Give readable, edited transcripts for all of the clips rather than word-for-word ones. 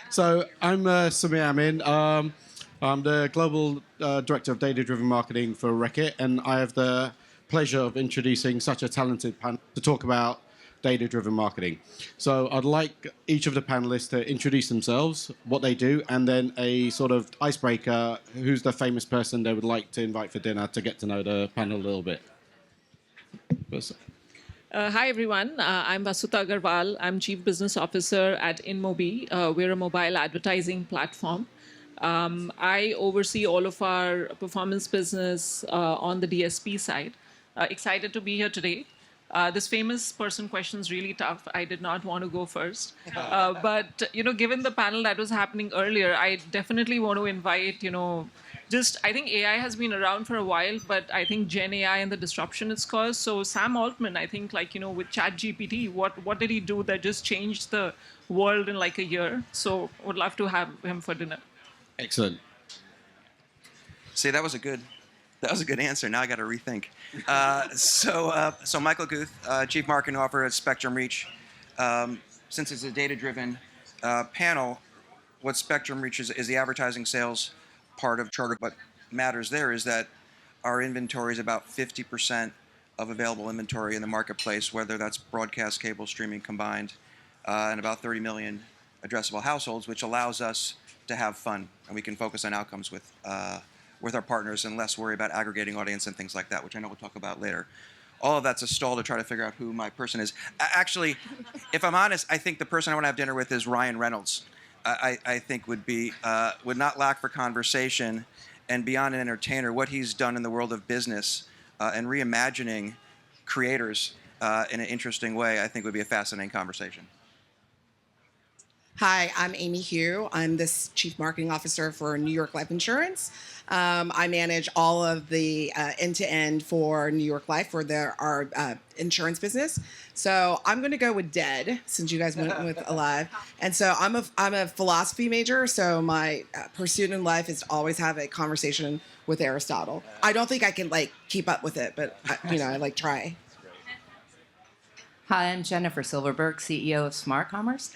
So I'm Samir Amin. I'm the global director of data-driven marketing for Reckitt, and I have the pleasure of introducing such a talented panel to talk about data-driven marketing. So I'd like each of the panelists to introduce themselves, what they do, and then a sort of icebreaker, who's the famous person they would like to invite for dinner to get to know the panel a little bit. Hi, everyone. I'm Vasuta Agarwal. I'm Chief Business Officer at InMobi. We're a mobile advertising platform. I oversee all of our performance business on the DSP side. Excited to be here today. This famous person question is really tough. I did not want to go first. But, given the panel that was happening earlier, I definitely want to invite, I think AI has been around for a while, but I think Gen AI and the disruption it's caused. So Sam Altman, I think, with ChatGPT, what did he do that just changed the world in like a year? So would love to have him for dinner. Excellent. See, that was a good answer. Now I got to rethink. So Michael Guth, Chief Marketing Officer at Spectrum Reach. Since it's a data-driven panel, what Spectrum Reach is the advertising sales part of Charter. What matters there is that our inventory is about 50% of available inventory in the marketplace, whether that's broadcast, cable, streaming combined, and about 30 million addressable households, which allows us to have fun, and we can focus on outcomes with our partners and less worry about aggregating audience and things like that, which I know we'll talk about later. All of that's a stall to try to figure out who my person is. Actually, if I'm honest, I think the person I want to have dinner with is Ryan Reynolds. I think would not lack for conversation, and beyond an entertainer, what he's done in the world of business and reimagining creators in an interesting way, I think would be a fascinating conversation. Hi, I'm Amy Hugh. I'm the Chief Marketing Officer for New York Life Insurance. I manage all of the end-to-end for New York Life for our insurance business. So I'm going to go with dead, since you guys went with alive. And so I'm a philosophy major, so my pursuit in life is to always have a conversation with Aristotle. I don't think I can keep up with it, but I try. Hi, I'm Jennifer Silverberg, CEO of SmartCommerce.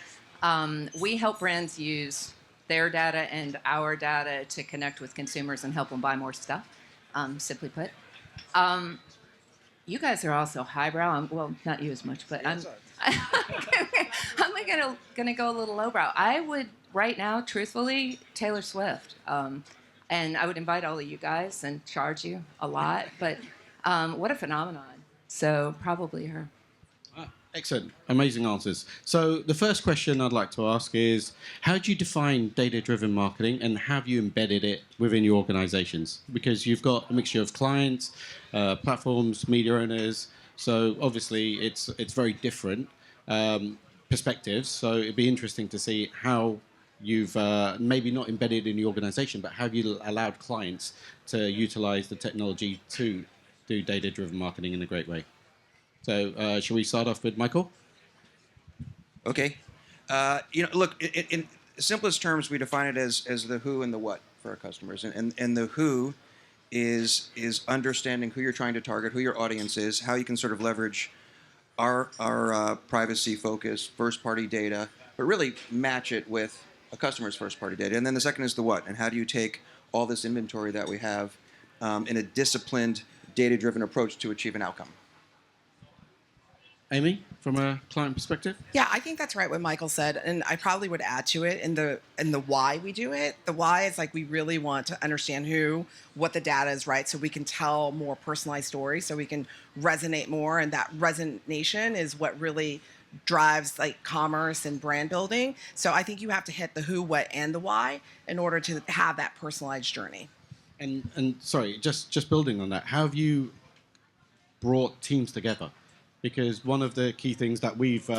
We help brands use their data and our data to connect with consumers and help them buy more stuff, simply put. You guys are also highbrow. Well, not you as much, but I'm gonna go a little lowbrow. I would, right now, truthfully, Taylor Swift. And I would invite all of you guys and charge you a lot, but what a phenomenon. So probably her. Excellent. Amazing answers. So the first question I'd like to ask is, how do you define data-driven marketing and have you embedded it within your organizations? Because you've got a mixture of clients, platforms, media owners. So obviously it's very different perspectives. So it'd be interesting to see how you've maybe not embedded in the organization, but have you allowed clients to utilize the technology to do data-driven marketing in a great way? So, shall we start off with Michael? Okay. Look, in simplest terms, we define it as the who and the what for our customers. And the who is understanding who you're trying to target, who your audience is, how you can sort of leverage our privacy-focused first-party data, but really match it with a customer's first-party data. And then the second is the what, and how do you take all this inventory that we have in a disciplined, data-driven approach to achieve an outcome. Amy, from a client perspective? Yeah, I think that's right what Michael said, and I probably would add to it in the why we do it. The why is we really want to understand what the data is, right? So we can tell more personalized stories, so we can resonate more, and that resonation is what really drives commerce and brand building. So I think you have to hit the who, what, and the why in order to have that personalized journey. And sorry, just building on that, how have you brought teams together? Because one of the key things that we've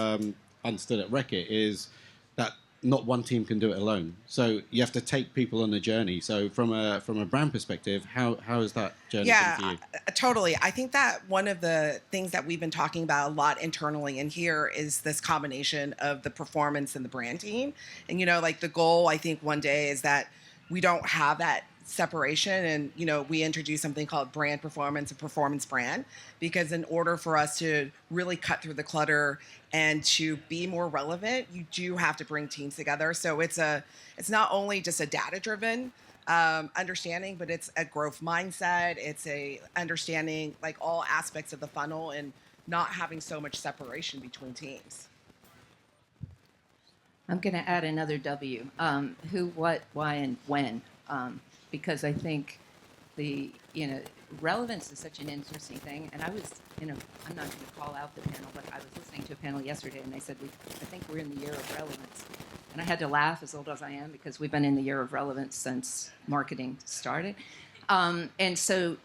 understood at Reckitt is that not one team can do it alone. So you have to take people on a journey. So from a brand perspective, how is that journey been for you? Totally. I think that one of the things that we've been talking about a lot internally in here is this combination of the performance and the brand team. And the goal, I think, one day is that we don't have that separation, and we introduced something called brand performance and performance brand, because in order for us to really cut through the clutter and to be more relevant, you do have to bring teams together. So it's not only just a data driven understanding, but it's a growth mindset. It's a understanding like all aspects of the funnel and not having so much separation between teams. I'm going to add another W. Who, what, why, and when. Because I think relevance is such an interesting thing. And I was, I'm not going to call out the panel, but I was listening to a panel yesterday, and they said, I think we're in the year of relevance. And I had to laugh, as old as I am, because we've been in the year of relevance since marketing started. And so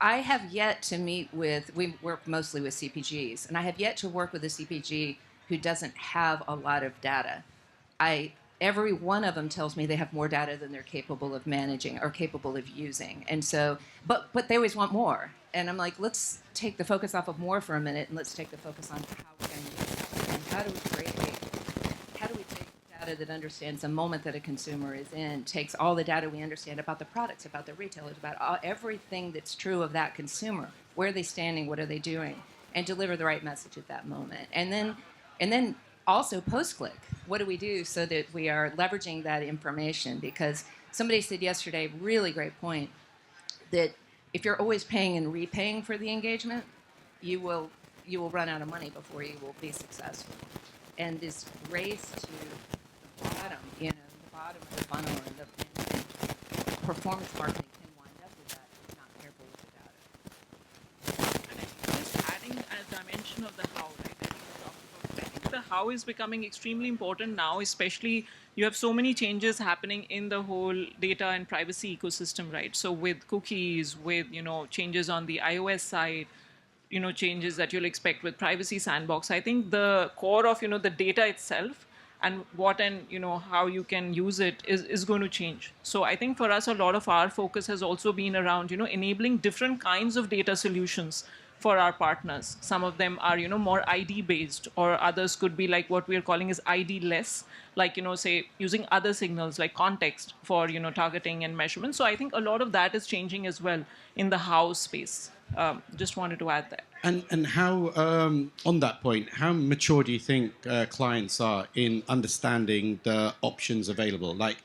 I have yet to meet with, we work mostly with CPGs, and I have yet to work with a CPG who doesn't have a lot of data. Every one of them tells me they have more data than they're capable of managing or capable of using. And so, but they always want more. And I'm like, let's take the focus off of more for a minute, and let's take the focus on how we're going to use it. And how do we take data that understands the moment that a consumer is in, takes all the data we understand about the products, about the retailers, about everything that's true of that consumer, where are they standing, what are they doing, and deliver the right message at that moment. And then also post-click, what do we do so that we are leveraging that information? Because somebody said yesterday, really great point, that if you're always paying and repaying for the engagement, you will run out of money before you will be successful. And this race to the bottom, the bottom of the funnel and performance marketing can wind up with that if not careful with the data. And I think just adding a dimension of the how, right? I think the how is becoming extremely important now, especially you have so many changes happening in the whole data and privacy ecosystem, right? So with cookies, with changes on the iOS side, changes that you'll expect with privacy sandbox. I think the core of the data itself and what and how you can use it is going to change. So I think for us, a lot of our focus has also been around enabling different kinds of data solutions for our partners. Some of them are more ID based, or others could be like what we are calling is ID less, like say using other signals like context for targeting and measurement. So I think a lot of that is changing as well in the how space. Just wanted to add that. And how, on that point, how mature do you think clients are in understanding the options available? Like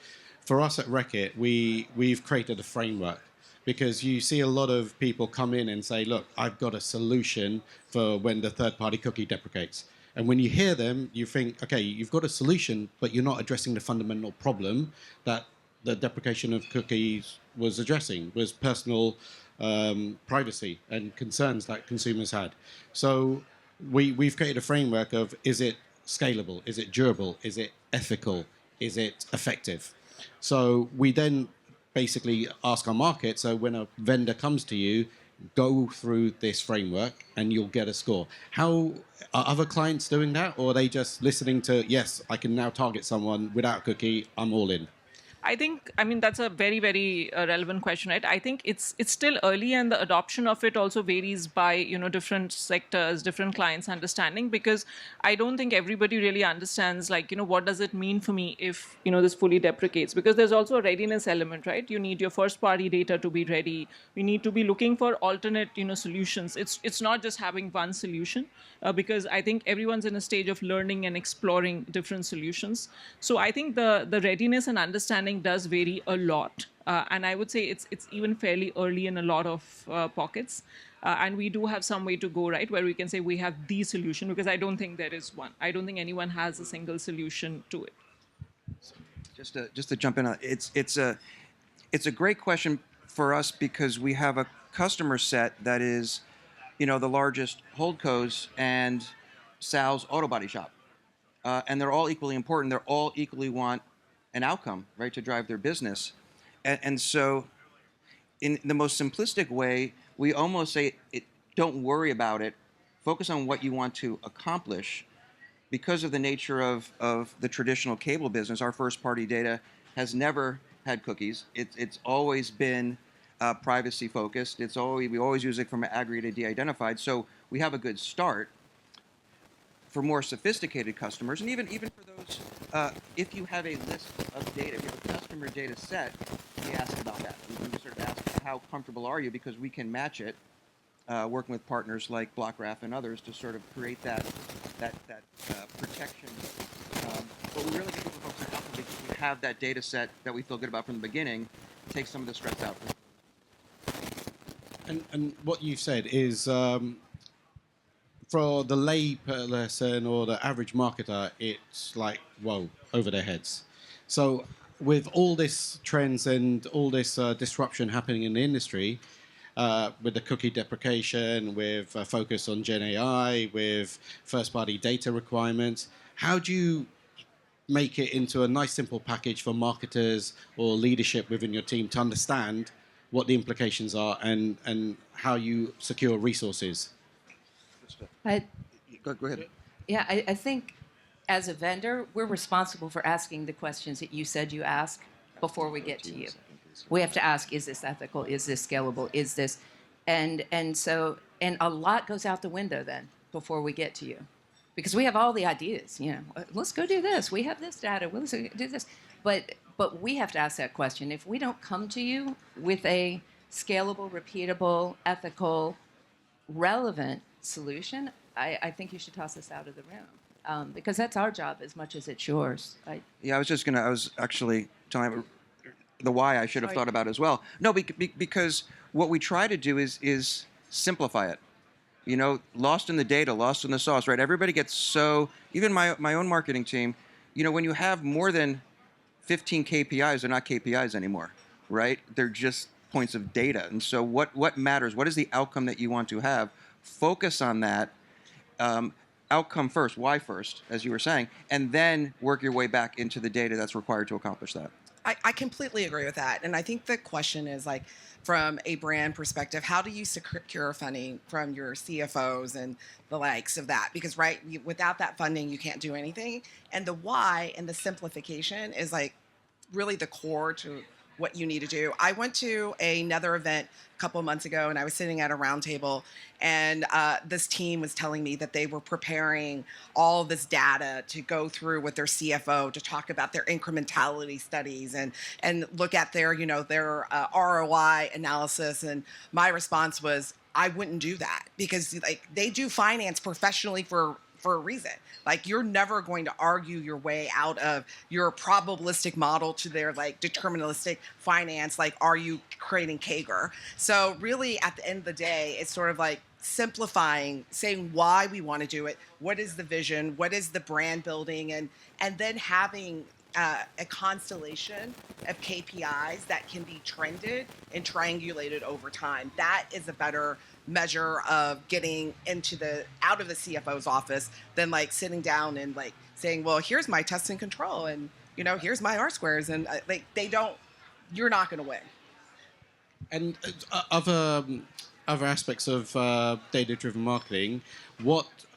for us at Reckitt, we've created a framework, because you see a lot of people come in and say, look, I've got a solution for when the third-party cookie deprecates. And when you hear them, you think, okay, you've got a solution, but you're not addressing the fundamental problem that the deprecation of cookies was addressing, was personal privacy and concerns that consumers had. So we've created a framework of, is it scalable? Is it durable? Is it ethical? Is it effective? So we then basically ask our market, so when a vendor comes to you, go through this framework and you'll get a score. How are other clients doing that, or are they just listening to, yes, I can now target someone without cookie, I'm all in? I mean, that's a very, very relevant question, right? I think it's still early, and the adoption of it also varies by, different sectors, different clients' understanding, because I don't think everybody really understands, like, what does it mean for me if, this fully deprecates? Because there's also a readiness element, right? You need your first-party data to be ready. You need to be looking for alternate, solutions. It's not just having one solution, because I think everyone's in a stage of learning and exploring different solutions. So I think the readiness and understanding does vary a lot, and I would say it's even fairly early in a lot of pockets, and we do have some way to go, right, where we can say we have the solution, because I don't think there is one. I don't think anyone has a single solution to it. Just to jump in on it's a great question for us, because we have a customer set that is the largest holdcos and Sal's auto body shop, and they're all equally important. They're all equally want an outcome, right, to drive their business. And so in the most simplistic way, we almost say, don't worry about it. Focus on what you want to accomplish. Because of the nature of the traditional cable business, our first-party data has never had cookies. It's always been privacy-focused. We always use it from aggregated de-identified. So we have a good start. For more sophisticated customers, and even for those, if you have a list of data, if you have a customer data set, we ask about that. and just sort of ask how comfortable are you, because we can match it, working with partners like BlockRaf and others to sort of create that protection. But we really get people focused on alpha because we have that data set that we feel good about from the beginning, take some of the stress out. And what you've said is, for the lay person or the average marketer, it's like, whoa, over their heads. So with all this trends and all this disruption happening in the industry, with the cookie deprecation, with a focus on Gen AI, with first-party data requirements, how do you make it into a nice, simple package for marketers or leadership within your team to understand what the implications are and how you secure resources? Go ahead. Yeah, I think as a vendor, we're responsible for asking the questions that you said you ask before we get to you. We have to ask, is this ethical? Is this scalable? Is this, and a lot goes out the window then before we get to you, because we have all the ideas. Let's go do this. We have this data. Let's do this, but we have to ask that question. If we don't come to you with a scalable, repeatable, ethical, relevant solution, I think you should toss us out of the room, because that's our job as much as it's yours. Yeah, I was actually telling the why I should have thought about as well. No, because what we try to do is simplify it. Lost in the data, lost in the sauce, right? Everybody gets so, even my own marketing team, when you have more than 15 KPIs, they're not KPIs anymore, right? They're just points of data. And so what matters? What is the outcome that you want to have? Focus on that. Outcome first, why first, as you were saying, and then work your way back into the data that's required to accomplish that. I completely agree with that. And I think the question is, like, from a brand perspective, how do you secure funding from your CFOs and the likes of that? Because, right, without that funding, you can't do anything. And the why and the simplification is, like, really the core to what you need to do. I went to another event a couple months ago, and I was sitting at a round table, and this team was telling me that they were preparing all this data to go through with their CFO to talk about their incrementality studies and look at their their ROI analysis. And my response was, I wouldn't do that, because like they do finance professionally for a reason. Like, you're never going to argue your way out of your probabilistic model to their like deterministic finance. Like, are you creating CAGR? So really, at the end of the day, it's sort of like simplifying, saying why we want to do it, what is the vision, what is the brand building, and then having a constellation of KPIs that can be trended and triangulated over time. That is a better measure of getting out of the CFO's office than like sitting down and like saying, well, here's my test and control, and here's my R squares, and like you're not going to win. And other aspects of data-driven marketing,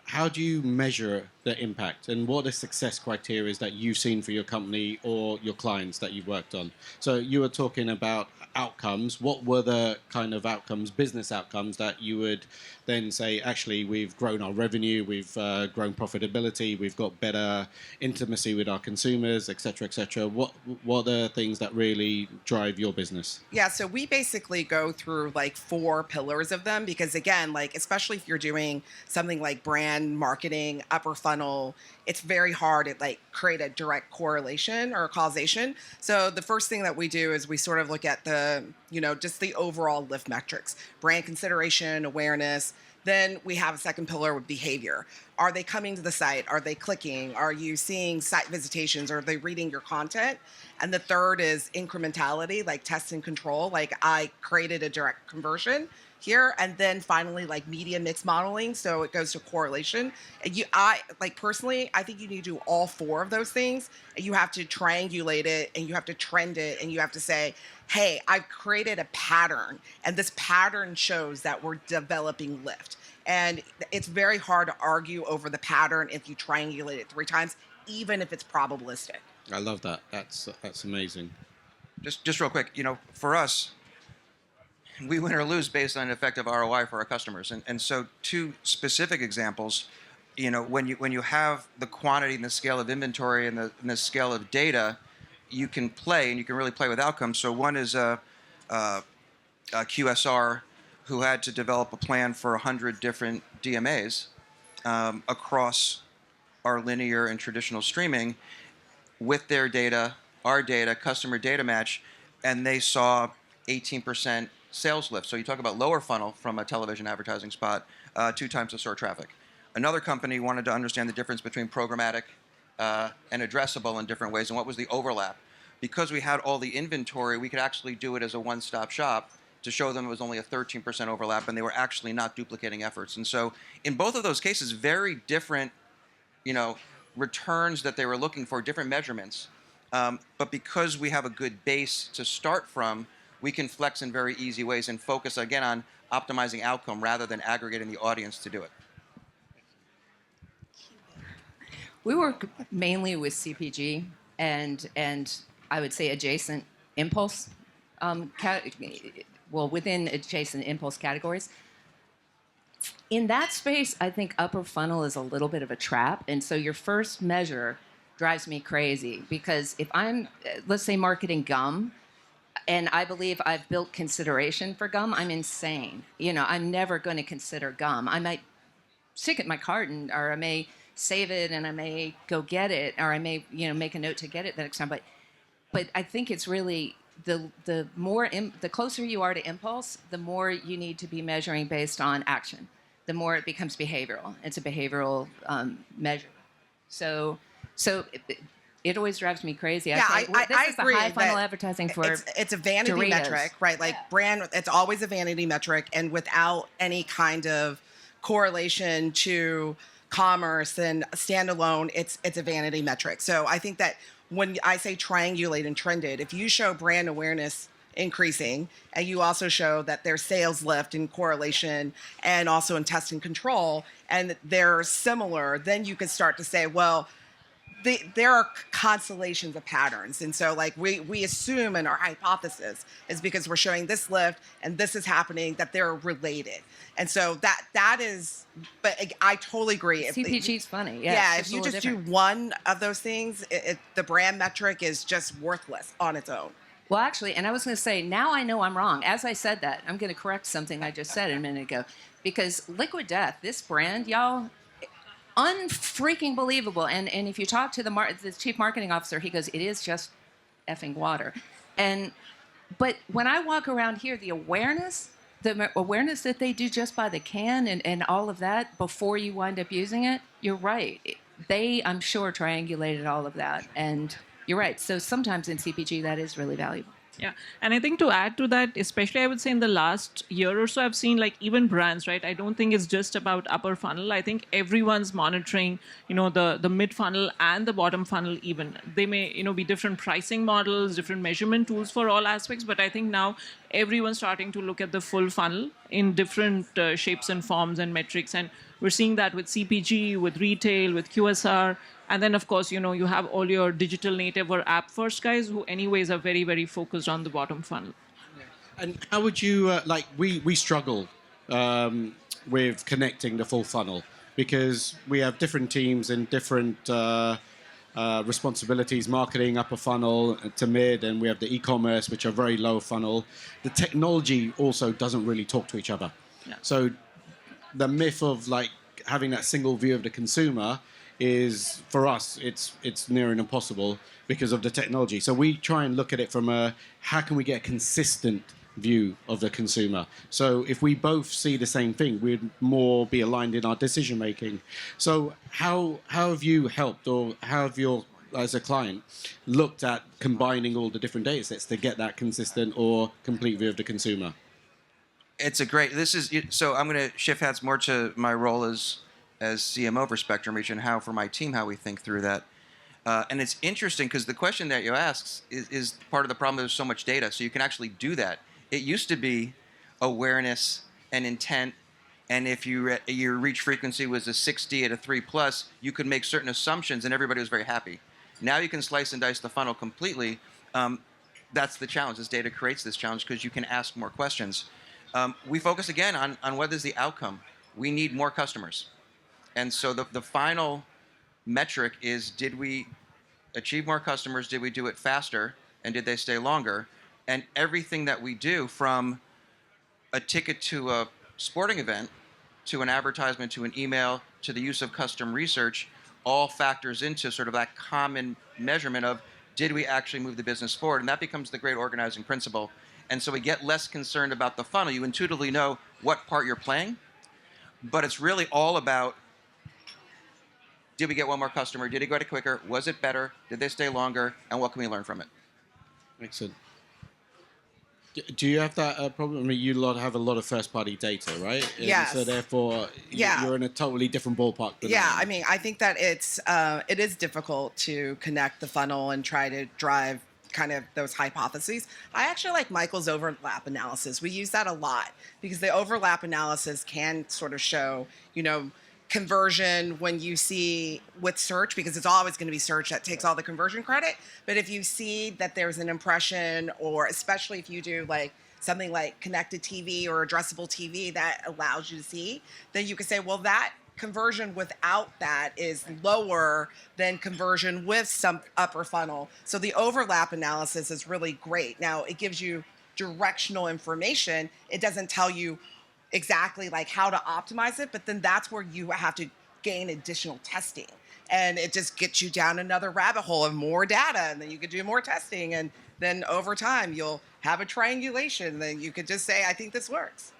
how do you measure the impact, and what are the success criteria that you've seen for your company or your clients that you've worked on? So you were talking about outcomes. What were the kind of outcomes, business outcomes, that you would then say, actually, we've grown our revenue, we've grown profitability, we've got better intimacy with our consumers, et cetera, et cetera. What are the things that really drive your business? Yeah, so we basically go through like 4 pillars of them, because again, like, especially if you're doing something like brand marketing, upper funnel, it's very hard to like create a direct correlation or causation. So the first thing that we do is we sort of look at the, just the overall lift metrics, brand consideration, awareness. Then we have a second pillar with behavior. Are they coming to the site? Are they clicking? Are you seeing site visitations? Are they reading your content? And the third is incrementality, like test and control. Like, I created a direct conversion here. And then finally, like media mix modeling. So it goes to correlation. And personally, I think you need to do all 4 of those things. And you have to triangulate it, and you have to trend it, and you have to say, hey, I've created a pattern, and this pattern shows that we're developing lift. And it's very hard to argue over the pattern if you triangulate it 3 times, even if it's probabilistic. I love that. That's amazing. Just real quick, for us, we win or lose based on effective ROI for our customers. And so 2 specific examples, when you have the quantity and the scale of inventory and the scale of data, you can play, and you can really play with outcomes. So one is QSR who had to develop a plan for 100 different DMAs across our linear and traditional streaming with their data, our data, customer data match, and they saw 18% sales lift. So you talk about lower funnel from a television advertising spot, 2 times the store traffic. Another company wanted to understand the difference between programmatic and addressable in different ways, and what was the overlap. Because we had all the inventory, we could actually do it as a one-stop shop to show them it was only a 13% overlap, and they were actually not duplicating efforts. And so in both of those cases, very different, returns that they were looking for, different measurements. But because we have a good base to start from, we can flex in very easy ways and focus, again, on optimizing outcome rather than aggregating the audience to do it. We work mainly with CPG and I would say adjacent impulse, within adjacent impulse categories. In that space, I think upper funnel is a little bit of a trap. And so your first measure drives me crazy because if I'm, let's say, marketing gum, and I believe I've built consideration for gum, I'm insane. I'm never going to consider gum. I might stick it in my carton, or I may save it and I may go get it, or I may, make a note to get it the next time. But I think it's really the closer you are to impulse, the more you need to be measuring based on action. The more it becomes behavioral. It's a behavioral measure. So it always drives me crazy. Yeah, I this is agree the high funnel that advertising for it's a vanity Doritos. metric, right? Like brand, it's always a vanity metric, and without any kind of correlation to commerce and standalone, it's a vanity metric. So I think that when I say triangulate and trended, if you show brand awareness increasing and you also show that there's sales lift in correlation and also in test and control, and they're similar, then you can start to say, well, there are constellations of patterns. And so like we assume in our hypothesis is because we're showing this lift and this is happening that they're related. And so that is, but I totally agree. CPG's funny. Yeah, it's if you just different. do one of those things, the brand metric is just worthless on its own. Well, actually, and I was going to say, now I know I'm wrong. As I said that, I'm going to correct something I just said a minute ago. Because Liquid Death, this brand, y'all, unfreaking believable. And if you talk to the chief marketing officer, he goes, it is just effing water. But when I walk around here, the awareness that they do just by the can and all of that before you wind up using it, you're right. They, I'm sure, triangulated all of that. And you're right. So sometimes in CPG, that is really valuable. Yeah. And I think to add to that, especially I would say in the last year or so, I've seen like even brands, right? I don't think it's just about upper funnel. I think everyone's monitoring, the mid funnel and the bottom funnel even. They may, be different pricing models, different measurement tools for all aspects. But I think now everyone's starting to look at the full funnel in different shapes and forms and metrics. And we're seeing that with CPG, with retail, with QSR. And then, of course, you have all your digital native or app first guys who anyways are very, very focused on the bottom funnel. And how would you, we struggle with connecting the full funnel because we have different teams and different responsibilities, marketing, upper funnel to mid, and we have the e-commerce, which are very low funnel. The technology also doesn't really talk to each other. Yeah. So the myth of having that single view of the consumer is, for us, it's near and impossible because of the technology. So we try and look at it from how can we get a consistent view of the consumer. So if we both see the same thing, we'd more be aligned in our decision making. So how have you helped, or how have you, as a client, looked at combining all the different data sets to get that consistent or complete view of the consumer? It's a great. So I'm going to shift hats more to my role as CMO for Spectrum Reach and how we think through that. And it's interesting because the question that you ask is part of the problem. There's so much data, so you can actually do that. It used to be awareness and intent, and if your reach frequency was a 60 at a 3+, you could make certain assumptions, and everybody was very happy. Now you can slice and dice the funnel completely. That's the challenge. This data creates this challenge because you can ask more questions. We focus again on what is the outcome. We need more customers. And so the final metric is, did we achieve more customers? Did we do it faster? And did they stay longer? And everything that we do, from a ticket to a sporting event, to an advertisement, to an email, to the use of custom research, all factors into sort of that common measurement of, did we actually move the business forward? And that becomes the great organizing principle. And so we get less concerned about the funnel. You intuitively know what part you're playing, but it's really all about, did we get one more customer? Did it get it quicker? Was it better? Did they stay longer? And what can we learn from it? Excellent. Do you have that problem? I mean, you have a lot of first-party data, right? And Yes. so therefore, Yeah. you're in a totally different ballpark than Yeah, I am. I mean, I think that it is difficult to connect the funnel and try to drive kind of those hypotheses. I actually like Michael's overlap analysis. We use that a lot because the overlap analysis can sort of show, conversion when you see with search, because it's always going to be search that takes all the conversion credit. But if you see that there's an impression, or especially if you do like something like connected TV or addressable TV that allows you to see, then you can say, well, that conversion without that is lower than conversion with some upper funnel. So the overlap analysis is really great. Now, it gives you directional information. It doesn't tell you exactly like how to optimize it, but then that's where you have to gain additional testing. And it just gets you down another rabbit hole of more data, and then you could do more testing, and then over time you'll have a triangulation. Then you could just say, I think this works.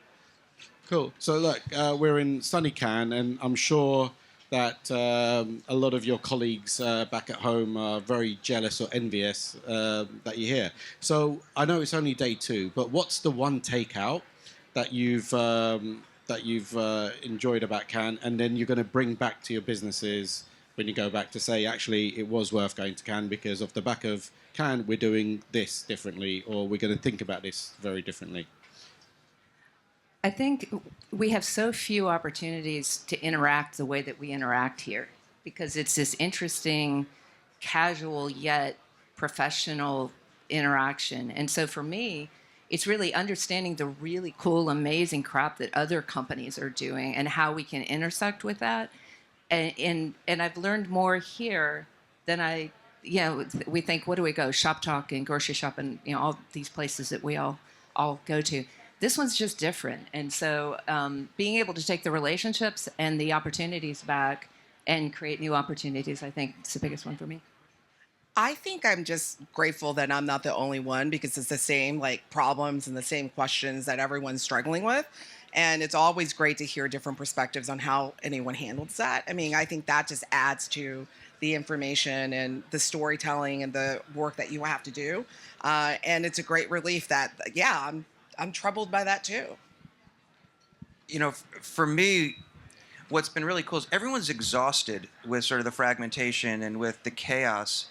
Cool. So look, we're in sunny Cannes, and I'm sure that a lot of your colleagues back at home are very jealous or envious that you're here. So I know it's only day 2, but what's the one takeout that you've enjoyed about Cannes, and then you're going to bring back to your businesses when you go back to say, actually, it was worth going to Cannes because off the back of Cannes, we're doing this differently, or we're going to think about this very differently? I think we have so few opportunities to interact the way that we interact here, because it's this interesting, casual yet professional interaction. And so for me, it's really understanding the really cool, amazing crap that other companies are doing and how we can intersect with that. And I've learned more here than we think, what do we go? Shop Talk and grocery shop and all these places that we all go to. This one's just different. And so being able to take the relationships and the opportunities back and create new opportunities, I think is the biggest one for me. I think I'm just grateful that I'm not the only one, because it's the same like problems and the same questions that everyone's struggling with. And it's always great to hear different perspectives on how anyone handles that. I mean, I think that just adds to the information and the storytelling and the work that you have to do. And it's a great relief that, I'm troubled by that too. For me, what's been really cool is everyone's exhausted with sort of the fragmentation and with the chaos.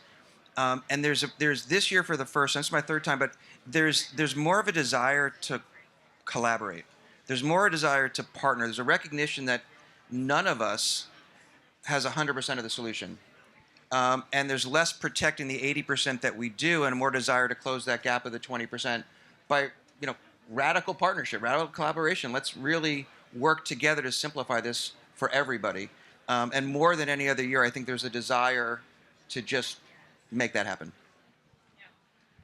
And there's this year for the first time, this is my 3rd time, but there's more of a desire to collaborate. There's more a desire to partner. There's a recognition that none of us has 100% of the solution. And there's less protecting the 80% that we do, and more desire to close that gap of the 20% by, radical partnership, radical collaboration. Let's really work together to simplify this for everybody. And more than any other year, I think there's a desire to just make that happen.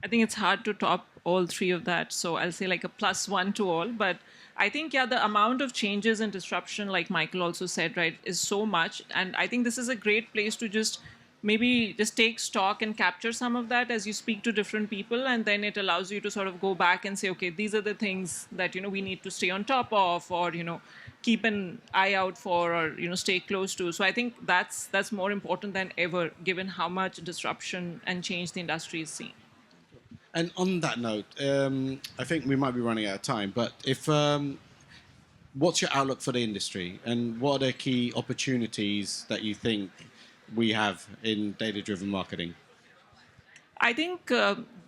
I think it's hard to top all 3 of that. So I'll say like a +1 to all. But I think, the amount of changes and disruption, like Michael also said, right, is so much. And I think this is a great place to just maybe just take stock and capture some of that as you speak to different people. And then it allows you to sort of go back and say, okay, these are the things that, we need to stay on top of, or, keep an eye out for, or, stay close to. So I think that's more important than ever, given how much disruption and change the industry is seeing. And on that note, I think we might be running out of time, but what's your outlook for the industry, and what are the key opportunities that you think we have in data-driven marketing? I think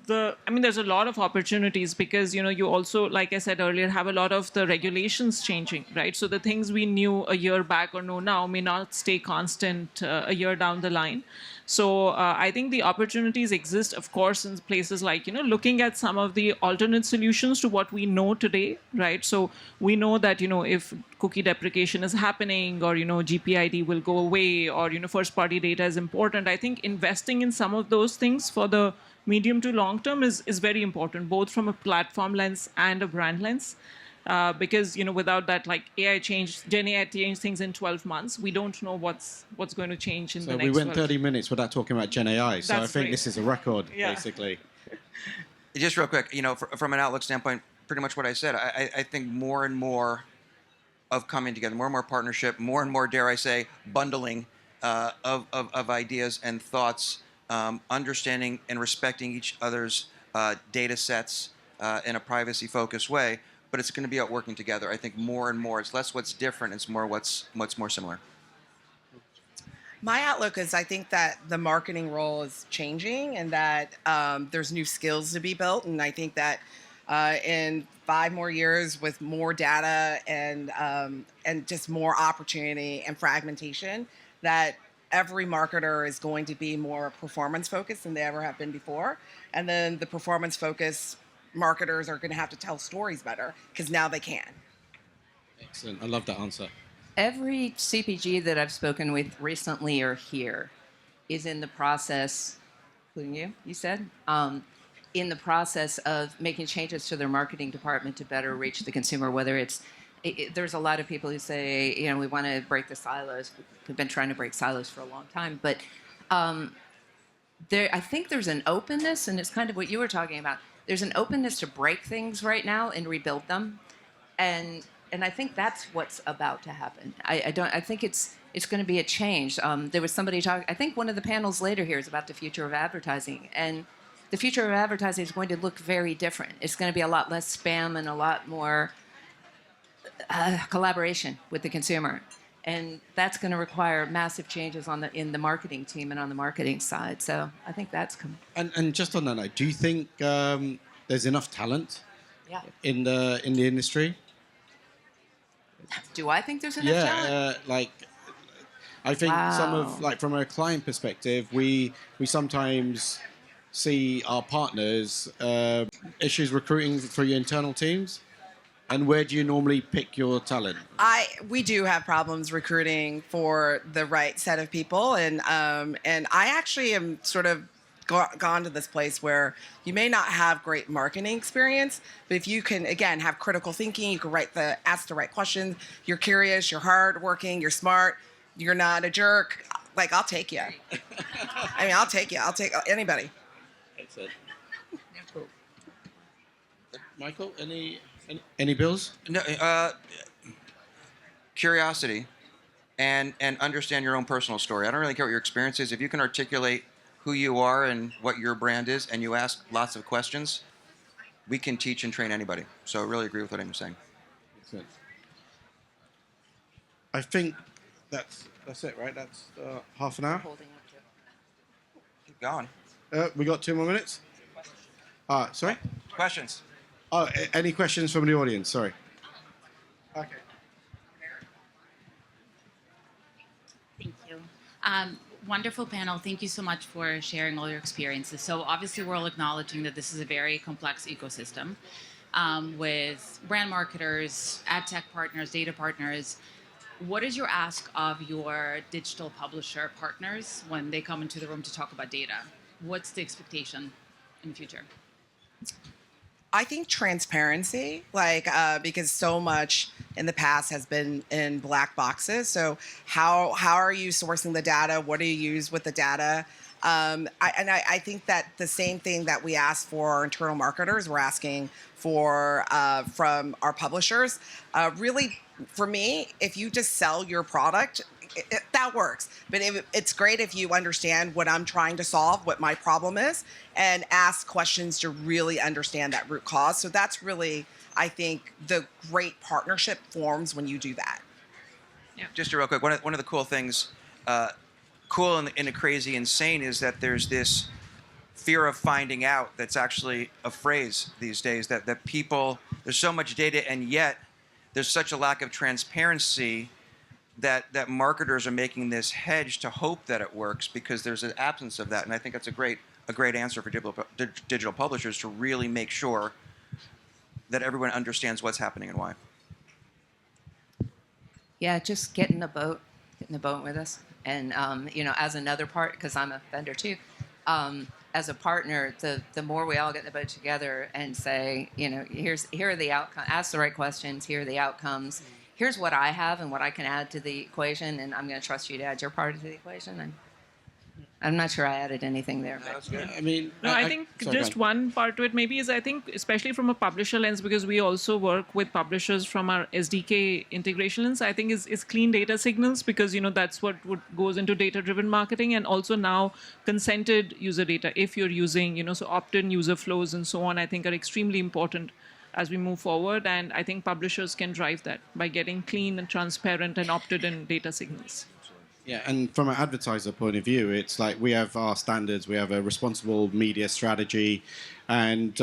there's a lot of opportunities because, you also, like I said earlier, have a lot of the regulations changing, right? So the things we knew a year back or know now may not stay constant a year down the line. So I think the opportunities exist, of course, in places like, looking at some of the alternate solutions to what we know today, right? So we know that, if cookie deprecation is happening, or, GPID will go away, or, first-party data is important. I think investing in some of those things for the medium to long term is very important, both from a platform lens and a brand lens. Because without that, like Gen AI changed things in 12 months. We don't know what's going to change in So the we next. went 12. 30 minutes without talking about Gen AI. So I That's think great. this is a record, Yeah. basically. Just real quick, from an Outlook standpoint, pretty much what I said. I think more and more of coming together, more and more partnership, more and more, dare I say, bundling of ideas and thoughts, understanding and respecting each other's data sets in a privacy-focused way. But it's going to be about working together. I think more and more, it's less what's different, it's more what's more similar. My outlook is I think that the marketing role is changing and that there's new skills to be built. And I think that in 5 more years with more data and just more opportunity and fragmentation, that every marketer is going to be more performance focused than they ever have been before. And then the performance focused marketers are going to have to tell stories better because now they can. Excellent. I love that answer. Every CPG that I've spoken with recently or here is in the process, including you said, in the process of making changes to their marketing department to better reach the consumer, whether there's a lot of people who say, we want to break the silos. We've been trying to break silos for a long time. But I think there's an openness, and it's kind of what you were talking about. There's an openness to break things right now and rebuild them. And I think that's what's about to happen. I think it's going to be a change. There was somebody talking. I think one of the panels later here is about the future of advertising, and the future of advertising is going to look very different. It's going to be a lot less spam and a lot more collaboration with the consumer, and that's going to require massive changes in the marketing team and on the marketing side. So I think that's coming. And just on that note, do you think there's enough talent Yeah. in the industry? Do I think there's enough talent? I think some Wow. of from a client perspective, we sometimes see our partners issues recruiting for your internal teams. And where do you normally pick your talent? We do have problems recruiting for the right set of people, and I actually am sort of gone to this place where you may not have great marketing experience, but if you can again have critical thinking, you can ask the right questions. You're curious, you're hardworking, you're smart, you're not a jerk. Like I'll take you. I mean, I'll take you. I'll take anybody. Excellent. Cool. Michael, any bills? No, curiosity and understand your own personal story. I don't really care what your experience is. If you can articulate who you are and what your brand is, and you ask lots of questions, we can teach and train anybody. So I really agree with what I'm saying. Excellent. I think that's it, right? That's half an hour. Holding up to. Keep going. We got 2 more minutes. Sorry. Questions? Oh, any questions from the audience? Sorry. Okay. Thank you. Wonderful panel. Thank you so much for sharing all your experiences. So obviously we're all acknowledging that this is a very complex ecosystem with brand marketers, ad tech partners, data partners. What is your ask of your digital publisher partners when they come into the room to talk about data? What's the expectation in the future? I think transparency, because so much in the past has been in black boxes. So how are you sourcing the data? What do you use with the data? I think that the same thing that we ask for our internal marketers, we're asking for from our publishers. Really, for me, if you just sell your product, that works. But it's great if you understand what I'm trying to solve, what my problem is, and ask questions to really understand that root cause. So that's really, I think, the great partnership forms when you do that. Yeah. Just real quick, one of the cool things, cool and a crazy insane, is that there's this fear of finding out that's actually a phrase these days, that people, there's so much data and yet there's such a lack of transparency that marketers are making this hedge to hope that it works because there's an absence of that. And I think that's a great answer for digital publishers to really make sure that everyone understands what's happening and why. Yeah, just get in the boat with us. And, as another part, because I'm a vendor too, as a partner, the more we all get in the boat together and say, here are the outcomes, ask the right questions, here are the outcomes, here's what I have and what I can add to the equation, and I'm going to trust you to add your part to the equation. I'm not sure I added anything there. But. I mean, No, I think sorry, just go on. one part to it maybe is, I think, especially from a publisher lens, because we also work with publishers from our SDK integration lens, I think is clean data signals, because, that's what goes into data-driven marketing, and also now consented user data, if you're using, so opt-in user flows and so on, I think are extremely important as we move forward. And I think publishers can drive that by getting clean and transparent and opted-in data signals. Yeah, and from an advertiser point of view, it's like we have our standards, we have a responsible media strategy, and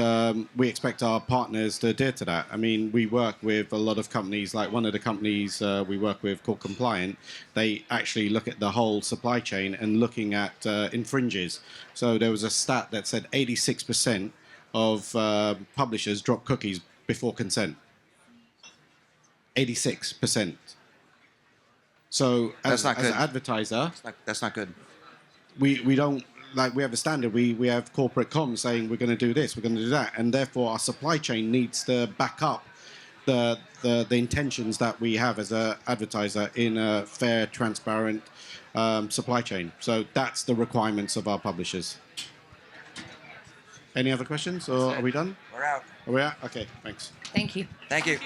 we expect our partners to adhere to that. I mean, we work with a lot of companies, like one of the companies we work with called Compliant. They actually look at the whole supply chain and looking at infringes. So there was a stat that said 86% of publishers drop cookies before consent. 86%. So as an advertiser, That's not good. we don't, like, we have a standard. We have corporate comms saying we're going to do this, we're going to do that, and therefore our supply chain needs to back up the intentions that we have as an advertiser in a fair, transparent supply chain. So that's the requirements of our publishers. Any other questions, or are we done? We're out. Are we out? Okay, thanks. Thank you. Thank you.